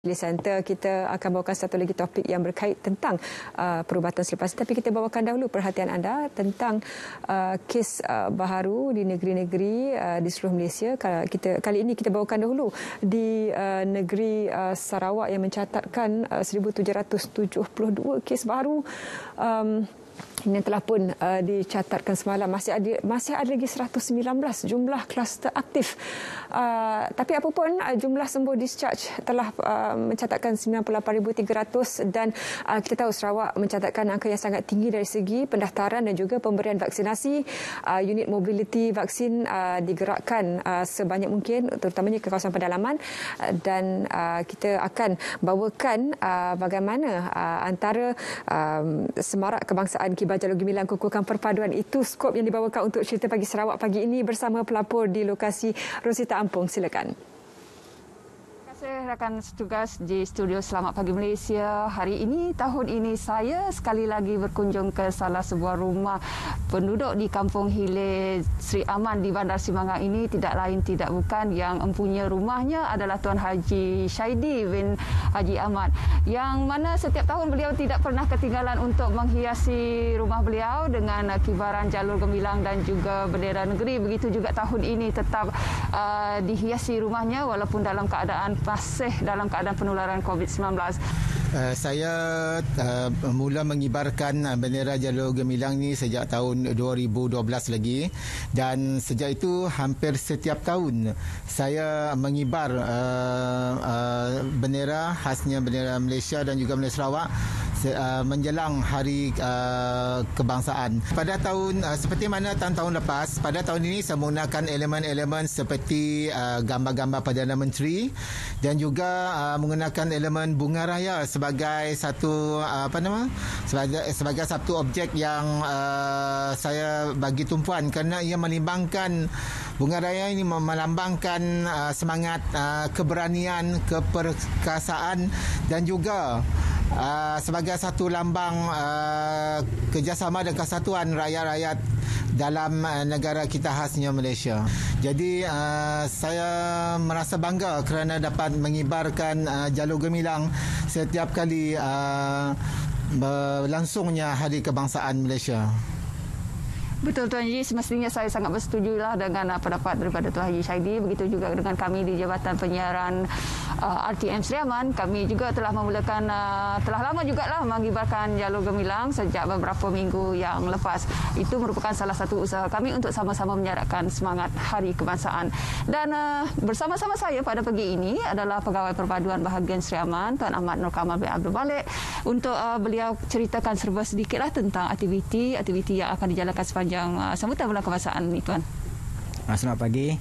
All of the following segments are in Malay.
Di center kita akan bawakan satu lagi topik yang berkait tentang perubatan selepas, tapi kita bawakan dahulu perhatian anda tentang kes baharu di negeri-negeri di seluruh Malaysia. Kali ini kita bawakan dahulu di negeri Sarawak yang mencatatkan 1772 kes baharu yang telah pun dicatatkan semalam. Masih ada lagi 119 jumlah kluster aktif. Tapi apapun, jumlah sembuh discharge telah mencatatkan 98,300 dan kita tahu Sarawak mencatatkan angka yang sangat tinggi dari segi pendaftaran dan juga pemberian vaksinasi. Unit mobility vaksin digerakkan sebanyak mungkin, terutamanya ke kawasan pedalaman, dan kita akan bawakan bagaimana antara semarak kebangsaan Kibar Jalur Gemilang kukuhkan perpaduan. Itu skop yang dibawakan untuk cerita pagi Sarawak pagi ini bersama pelapor di lokasi, Rosita Ampong. Silakan. Terima kasih rakan setugas di studio Selamat Pagi Malaysia. Hari ini, tahun ini saya sekali lagi berkunjung ke salah sebuah rumah penduduk di Kampung Hilir Sri Aman di Bandar Simangang ini. Tidak lain tidak bukan, yang mempunyai rumahnya adalah Tuan Haji Syaidi bin Haji Ahmad, yang mana setiap tahun beliau tidak pernah ketinggalan untuk menghiasi rumah beliau dengan kibaran jalur gemilang dan juga bendera negeri. Begitu juga tahun ini tetap dihiasi rumahnya walaupun dalam keadaan masih dalam keadaan penularan COVID-19. Saya mula mengibarkan bendera jalur gemilang ni sejak tahun 2012 lagi, dan sejak itu hampir setiap tahun saya mengibar bendera, khasnya bendera Malaysia dan juga bendera Sarawak menjelang hari kebangsaan. Pada tahun seperti mana tahun-tahun lepas, pada tahun ini saya menggunakan elemen-elemen seperti gambar-gambar Perdana Menteri dan juga menggunakan elemen bunga raya sebagai satu sebagai satu objek yang saya bagi tumpuan, kerana ia melambangkan, bunga raya ini melambangkan semangat keberanian, keperkasaan dan juga sebagai satu lambang kerjasama dan kesatuan rakyat-rakyat dalam negara kita khasnya Malaysia. Jadi saya merasa bangga kerana dapat mengibarkan jalur gemilang setiap kali berlangsungnya Hari Kebangsaan Malaysia. Betul Tuan Haji, semestinya saya sangat bersetujulah dengan pendapat daripada Tuan Haji Syaidi. Begitu juga dengan kami di Jabatan Penyiaran RTM Sri Aman. Kami juga telah memulakan, telah lama jugalah mengibarkan jalur gemilang sejak beberapa minggu yang lepas. Itu merupakan salah satu usaha kami untuk sama-sama menyarakkan semangat Hari Kebangsaan. Dan bersama-sama saya pada pagi ini adalah Pegawai Perpaduan Bahagian Sri Aman, Tuan Ahmad Nur Kamal bin Abdul Malik, untuk beliau ceritakan serba sedikitlah tentang aktiviti yang akan dijalankan sepanjang sambutan bulan kebangsaan ini, Tuan. Selamat pagi.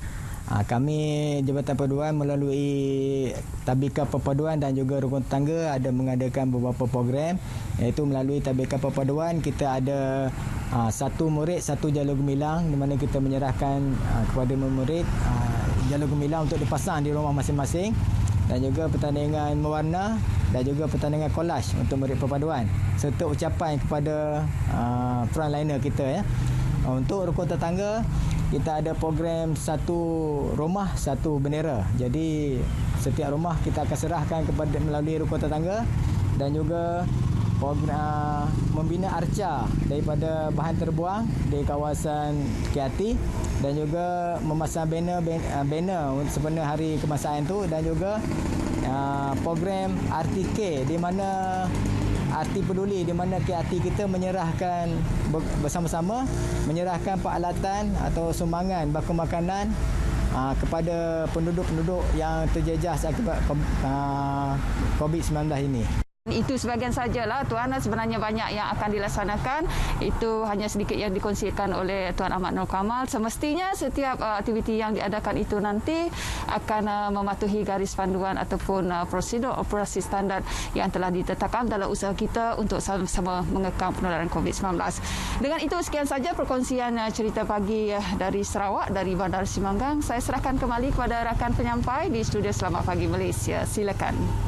Kami Jabatan Perpaduan melalui Tabika Perpaduan dan juga Rukun Tetangga ada mengadakan beberapa program, iaitu melalui Tabika Perpaduan kita ada satu murid satu jalur gemilang, di mana kita menyerahkan kepada murid jalur gemilang untuk dipasang di rumah masing-masing, dan juga pertandingan mewarna dan juga pertandingan kolaj untuk murid perpaduan, serta ucapan kepada frontliner kita ya. Untuk Rukun Tetangga, kita ada program satu rumah satu bendera. Jadi setiap rumah kita akan serahkan kepada melalui Rukun Tetangga, dan juga program membina arca daripada bahan terbuang di kawasan Kiati, dan juga memasang banner sempena Hari Kebangsaan itu, dan juga program RTK di mana Arti Peduli, di mana KRT kita menyerahkan bersama-sama menyerahkan peralatan atau sumbangan baku makanan kepada penduduk-penduduk yang terjejas akibat COVID-19 ini. Itu sebahagian sajalah, Tuan. Sebenarnya banyak yang akan dilaksanakan. Itu hanya sedikit yang dikongsikan oleh Tuan Ahmad Nur Kamal. Semestinya setiap aktiviti yang diadakan itu nanti akan mematuhi garis panduan ataupun prosedur operasi standard yang telah ditetapkan dalam usaha kita untuk sama-sama mengekang penularan COVID-19. Dengan itu, sekian saja perkongsian cerita pagi dari Sarawak, dari Bandar Simangang. Saya serahkan kembali kepada rakan penyampai di studio Selamat Pagi Malaysia. Silakan.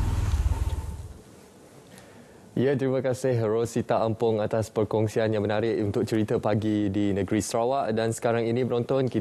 Ya, terima kasih Rosita Ampong atas perkongsian yang menarik untuk cerita pagi di negeri Sarawak. Dan sekarang ini penonton, kita